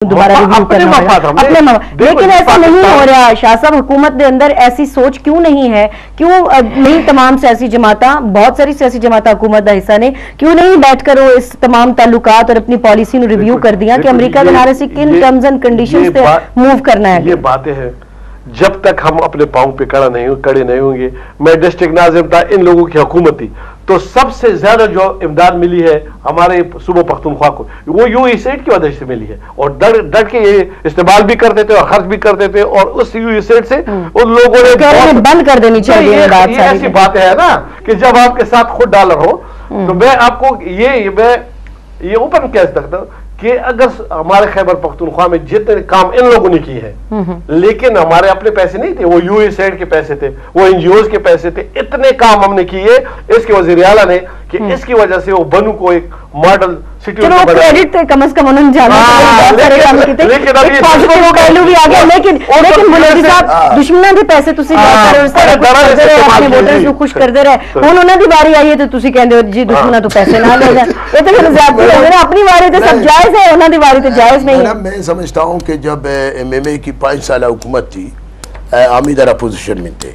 دوبارہ ریویو کرنا ہوگا اپنے لیکن ایسا نہیں ہو رہا شاہ صاحب. حکومت کے اندر ایسی سوچ کیوں نہیں ہے؟ کیوں نہیں تمام سیاسی جماعتیں بہت ساری سیاسی جماعتیں حکومت کا حصہ نے کیوں نہیں بیٹھ کر وہ اس تمام تعلقات اور اپنی پالیسی نو ریویو کر دیا کہ امریکہ کے نعرے سے کن ٹرمز اینڈ کنڈیشنز پہ موو کرنا ہے؟ یہ باتیں ہیں جب تک ہم اپنے پاؤں پہ کڑے نہیں ہوں گے. میں ڈسٹرکٹ ناظم تھا, ان لوگوں کی حکومت تھی تو سب سے زیادہ جو امداد ملی ہے ہمارے صوبہ پختونخوا کو وہ یو ای سیٹ کی وجہ سے ملی ہے, اور ڈر کے یہ استعمال بھی کرتے تھے اور خرچ بھی کرتے تھے, اور اس یو ای سیٹ سے ان لوگوں نے بند کر دینی چاہیے. یہ ایسی بات ہے نا کہ جب آپ کے ساتھ خود ڈالر ہو تو میں آپ کو یہ اوپن کہہ سکتا ہوں کہ اگر ہمارے خیبر پختونخوا میں جتنے کام ان لوگوں نے کی ہے لیکن ہمارے اپنے پیسے نہیں تھے, وہ یو ای سیٹ کے پیسے تھے, وہ این جی اوز کے پیسے تھے, اتنے کام ہم نے کیے اس کے وزیر اعلیٰ نے کہ اس کی وجہ سے وہ بنو کو ایک ماڈل سٹی کم از کم انہوں نے دشمنوں کے پیسے خوش کرتے رہے, ہوں انہوں کی باری آئی ہے تو تھی کہتے ہو جی دشمنوں تو پیسے نہ لے جائیں, یہ تو زیادہ اپنی باری تو سب جائز ہے, انہوں کی باری تو جائز نہیں ہے. میں سمجھتا ہوں کہ جب ایم ایم اے کی 5 سالہ حکومت تھی, ہم ادھر اپوزیشن میں تھے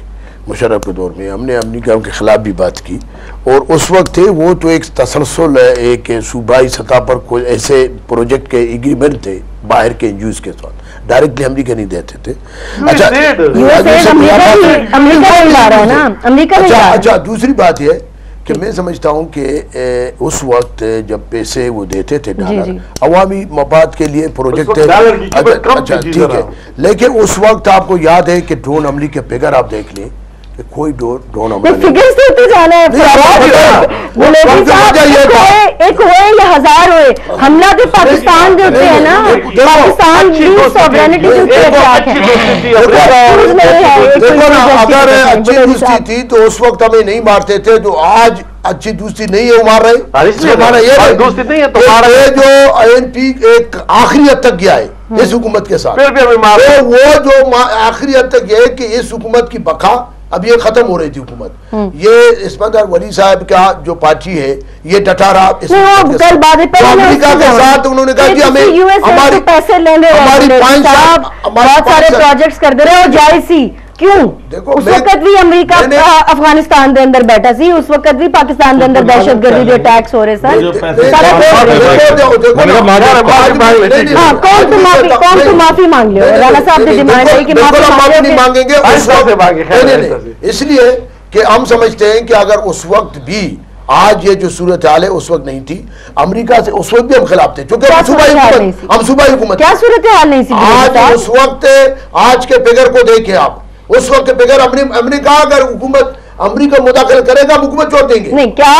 مشرف کے دور میں, ہم نے امریکہ کے خلاف بھی بات کی, اور اس وقت تھے وہ تو ایک تسلسل ایک صوبائی سطح پر کوئی ایسے پروجیکٹ کے ایگریمنٹ تھے باہر کے این جی اوز کے ساتھ, ڈائریکٹلی امریکہ نہیں دیتے تھے. اچھا دوسری بات یہ کہ میں سمجھتا ہوں کہ اس وقت جب پیسے وہ دیتے تھے ڈالر عوامی مفاد کے لیے پروجیکٹ, اچھا ٹھیک ہے, لیکن اس وقت آپ کو یاد ہے کہ ڈرون حملے کے فگر آپ دیکھ لیں کہ کوئی ڈرون حملہ ایک ہوئے یا ہزار ہوئے حملہ تو پاکستان کے ہوتے ہیں نا, پاکستان سوورینٹی کے اگر اچھی دوستی تھی تو اس وقت ہمیں نہیں مارتے تھے, تو آج اچھی دوستی نہیں ہے وہ مار رہے. دوستی نہیں ہے تو جو این پی ایک آخری حد تک گیا ہے اس حکومت کے ساتھ, وہ جو آخری حد تک گیا ہے کہ اس حکومت کی بقا اب یہ ختم ہو رہی تھی حکومت. یہ اسمت ولی صاحب کا جو پارٹی ہے یہ ڈٹا رہا امریکہ کے ساتھ, انہوں نے کہا کہ ہمیں ہماری پیسے لینے بہت سارے پروجیکٹس کر دے رہے اور جائز سی کیوں اس وقت بھی امریکہ افغانستان دے اندر بیٹھا سی, اس وقت بھی پاکستان دے اندر دہشت گردی جو اٹیکس ہو رہے سر, کون تو معافی مانگ لے, رانا صاحب نے ڈیمانڈ ہے کہ معافی مانگیں گے, اس لیے کہ ہم سمجھتے ہیں کہ اگر اس وقت بھی آج یہ جو صورتحال ہے اس وقت نہیں تھی امریکہ سے, اس وقت بھی ہم خلاف تھے کیونکہ ہم صوبائی حکومت. کیا صورتحال نہیں تھی آج اس وقت, آج کے فگر کو دیکھیں آپ, اس وقت فگر امریکہ اگر حکومت امریکہ مداخل کرے گا حکومت چھوڑ دیں گے نہیں. کیا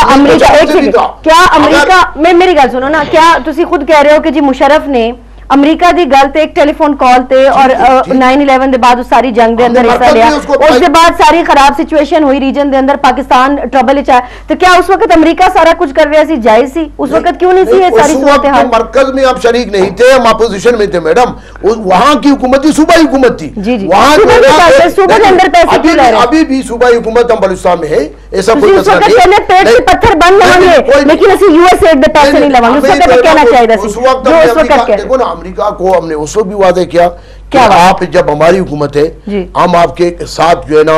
امریکہ میں میری گل سنو نا, کیا تسی خود کہہ رہے ہو کہ جی مشرف نے امریکہ دی گل تے ایک ٹیلی فون کال تے اور 9/11 دے بعد ساری جنگ دے اندر حصہ لیا, اس کے بعد ساری خراب سچویشن ہوئی ریجن دے اندر, پاکستان ٹربل وچ آیا, تو کیا اس وقت امریکہ سارا کچھ کر رہا سی جائز سی؟ اس وقت کیوں نہیں سی یہ ساری صورتحال؟ مرکز میں آپ شریک نہیں تھے, ہم اپوزیشن میں تھے میڈم, وہاں کی حکومت تھی صوبائی حکومت تھی, وہاں صوبے کے اندر پیسے کیوں لے رہے ہیں؟ ابھی بھی صوبائی حکومت ہم بلوچستان میں ہے, ایسا کوئی مسئلہ نہیں. پیٹ سے پتھر بند لگیں گے لیکن اسی یو ایس ایڈ دے پیسے نہیں لگیں گے, اس وقت کہنا چاہیے سی جو اس وقت کہہ دیکھو نا امریکہ کو ہم نے اس وقت بھی واضح کیا کہ آپ جب ہماری حکومت ہے ہم آپ کے ساتھ جو ہے نا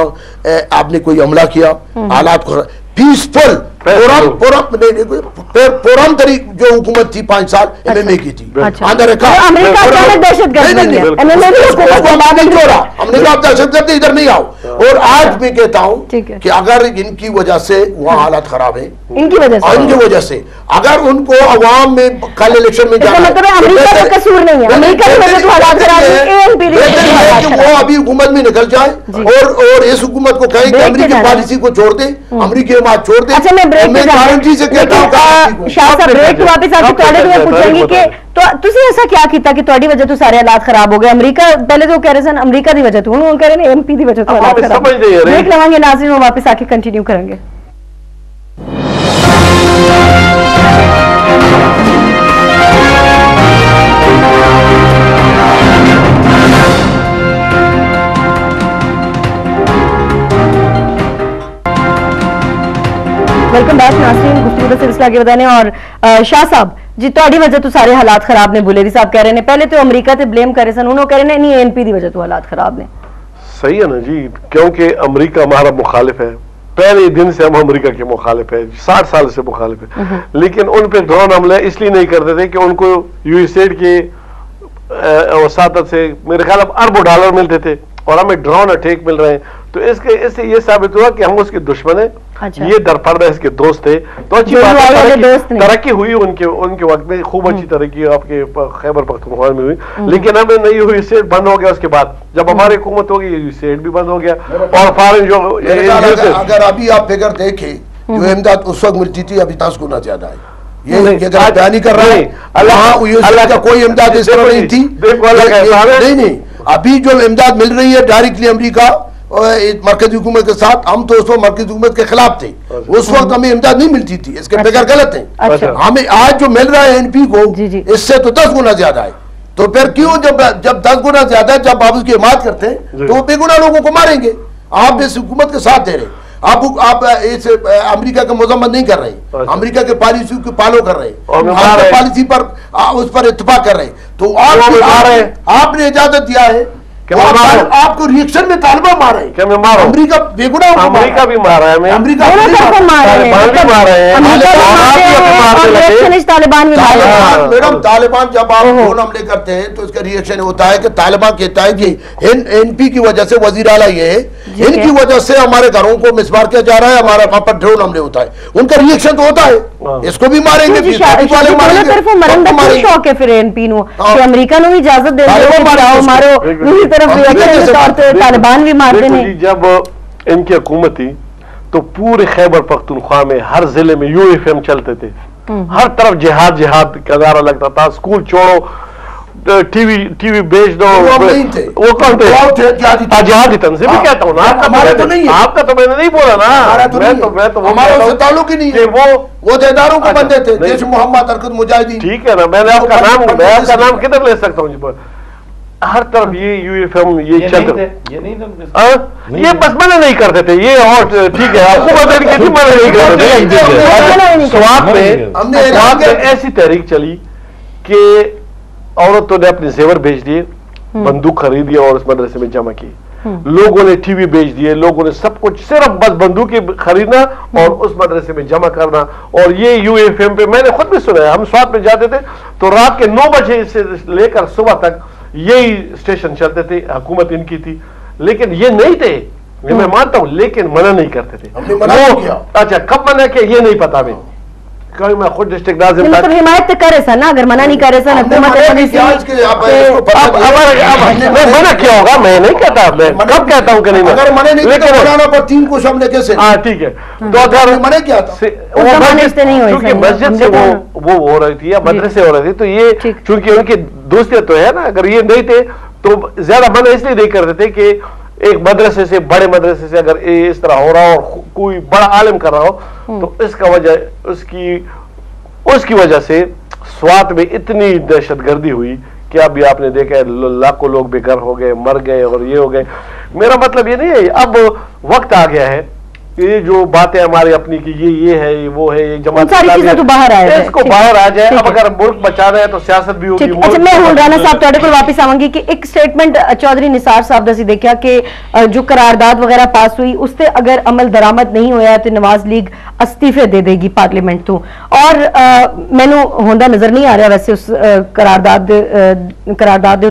آپ نے کوئی حملہ کیا حالات کو پیسفل پورم طریق جو حکومت تھی 5 سال ایم ایم اے کی تھی, ہم نے کہا دہشت گردی ادھر نہیں آؤ, اور آج میں کہتا ہوں کہ اگر ان کی وجہ سے وہاں حالات خراب ہیں, ان کی وجہ سے اگر ان کو عوام میں کل الیکشن میں جانا وہ ابھی حکومت میں نکل جائے اور اس حکومت کو کہیں کہ امریکی پالیسی کو چھوڑ دیں, امریکی حمایت چھوڑ دیں. شاہ صاحب بریک واپس آ کے میں پوچھیں گی کہ تسی ایسا کیا کیتا کہ تہاڈی وجہ تو سارے حالات خراب ہو گئے؟ امریکہ پہلے تو کہہ رہے سن امریکہ دی وجہ تو, انہوں کہہ رہے ہیں ایم پی دی وجہ تو حالات خراب. دیکھ لیں گے ناظرین, وہ واپس آ کے کنٹینیو کریں گے. ویلکم بیک ناظرین, گفتگو کا سلسلہ آگے بتانے. اور شاہ صاحب جی تہاڈی وجہ تو سارے حالات خراب نے، بلیری صاحب کہہ رہے ہیں پہلے تو امریکہ تے بلیم کر رہے سن، انہوں کہہ رہے ہیں نہیں ANP دی وجہ تو حالات خراب نے. صحیح ہے نا جی، کیونکہ امریکہ ہمارا مخالف ہے، پہلے دن سے ہم امریکہ کے مخالف ہیں، 60 سال سے مخالف ہیں، لیکن ان پہ ڈرون حملے اس لیے نہیں کرتے تھے کہ ان کو USAID کے وساطت سے میرے خیال اب اربوں ڈالر ملتے تھے اور ہمیں ڈرون اٹیک مل رہے ہیں، تو اس سے یہ ثابت ہوا کہ ہم اس کے دشمن ہیں. یہ درپردہ اس کے دوست تھے، تو اچھی بات ہے ترقی ہوئی ان کے وقت میں، خوب اچھی ترقی آپ کے خیبر پختونخوا میں ہوئی، لیکن ہمیں نہیں ہوئی. USAID بند ہو گیا اس کے بعد، جب ہماری حکومت ہوگی USAID بھی بند ہو گیا. اور فارن جو اگر ابھی آپ فگر دیکھیں جو امداد اس وقت ملتی تھی ابھی 10 گنا زیادہ ہے. یہ بیان نہیں کر رہا ہے، اللہ کا کوئی امداد اس طرح نہیں تھی. نہیں ابھی جو امداد مل رہی ہے ڈائریکٹلی امریکہ مرکزی حکومت کے ساتھ، ہم تو اس وقت مرکزی حکومت کے خلاف تھے، اس وقت ہمیں امداد نہیں ملتی تھی، اس کے فگر غلط ہیں. ہمیں آج جو مل رہا ہے ANP کو اس سے تو 10 گنا زیادہ ہے. تو پھر کیوں جب 10 گنا زیادہ ہے، جب آپ اس کی حمایت کرتے ہیں تو وہ بے گناہ لوگوں کو ماریں گے. آپ اس حکومت کے ساتھ دے رہے، آپ امریکہ کا مذمت نہیں کر رہے، امریکہ کے پالیسی کو فالو کر رہے، پالیسی پر اس پر اتفاق کر رہے. تو آپ نے اجازت دیا ہے، آپ کو ریئیکشن میں طالبان مار رہے ہیں. امریکہ بے گناہ، امریکہ بھی مار رہا ہے، امریکہ میڈم طالبان جب آپ ڈرون حملے کرتے ہیں تو اس کا ریئیکشن ہوتا ہے کہ طالبان کہتا ہے کہ ANP کی وجہ سے، وزیر اعلیٰ یہ ہے، ان کی وجہ سے ہمارے گھروں کو مسمار کیا جا رہا ہے، ہمارا وہاں پر ڈرون حملے ہوتا ہے. ان کا ریئیکشن تو ہوتا ہے، اس کو بھی ماریں گے. شوق ہے پھر ANP نو کہ امریکہ نو بھی اجازت دے مارو، طالبان بھی مارتے ہیں. جب ان کی حکومت تھی تو پورے خیبر پختونخوا میں ہر ضلع میں UFM چلتے تھے، ہر طرف جہاد کا نعرہ لگتا تھا. اسکول چھوڑو، ٹی وی بیچ دو. وہ کون تھے؟ جہادی تنظیم بھی کہتا ہوں نا، آپ کا تو میں نے نہیں بولا نا، میں تو ہمارا تعلق ہی نہیں ہے. وہ جیداروں کو بندے تھے، جیش محمد حرکت مجاہدین. ٹھیک ہے نا، میں نے آپ کا نام کدھر لے سکتا ہوں؟ ہر طرف یہ UFM یہ چلتے، یہ بس منع نہیں کرتے تھے. یہ اور ٹھیک ہے، حکومت منع نہیں کرتے تھے. سوات میں ایسی تحریک چلی کہ عورتوں نے اپنے زیور بیچ دیے، بندوق خریدی اور اس مدرسے میں جمع کی. لوگوں نے ٹی وی بیچ دیے، لوگوں نے سب کچھ، صرف بس بندوقیں خریدنا اور اس مدرسے میں جمع کرنا. اور یہ UFM پہ میں نے خود بھی سنا ہے، ہم سوات میں جاتے تھے تو رات کے 9 بجے سے لے کر صبح تک یہی اسٹیشن چلتے تھے. حکومت ان کی تھی، لیکن یہ نہیں تھے، یہ میں مانتا ہوں، لیکن منع نہیں کرتے تھے. اچھا کب منع کیا یہ نہیں پتا. میں خود ڈسٹرکٹ ناظم حمایت کر رہے سن نا، اگر منع نہیں کر رہے سن حکومت منع کیا ہوگا، میں نہیں کہتا، میں کب کہتا ہوں کہ نہیں. ہاں ٹھیک ہے، تو اگر کیونکہ مسجد سے وہ ہو رہی تھی یا مدرسے ہو رہے تھے، تو یہ چونکہ ان کی دوستیت تو ہے نا، اگر یہ نہیں تھے تو زیادہ منع اس لیے نہیں کرتے تھے کہ ایک مدرسے سے، بڑے مدرسے سے اگر اس طرح ہو رہا ہو اور کوئی بڑا عالم کر رہا ہو تو اس کا وجہ اس کی وجہ سے سوات میں اتنی دہشت گردی ہوئی کہ اب آپ نے دیکھا لاکھوں لوگ بے گھر ہو گئے، مر گئے اور یہ ہو گئے. میرا مطلب یہ نہیں ہے، اب وقت آ گیا ہے یہ جو باتیں ہماری اپنی کی یہ ہے، وہ ہے، یہ جماعت اس کو باہر آ جائے. اب اگر ملک بچانا ہے تو سیاست بھی ہوگی. اچھا میں ہوں رانا صاحب تھوڑے کو واپس آؤں گی کہ ایک سٹیٹمنٹ چودھری نثار صاحب دا سی دیکھا کہ جو قرارداد وغیرہ پاس ہوئی اس سے اگر عمل درآمد نہیں ہویا تو نواز لیگ استعفے دے دے گی پارلیمنٹ تو. اور مینوں ہوندا نظر نہیں آ رہا ویسے اس قرارداد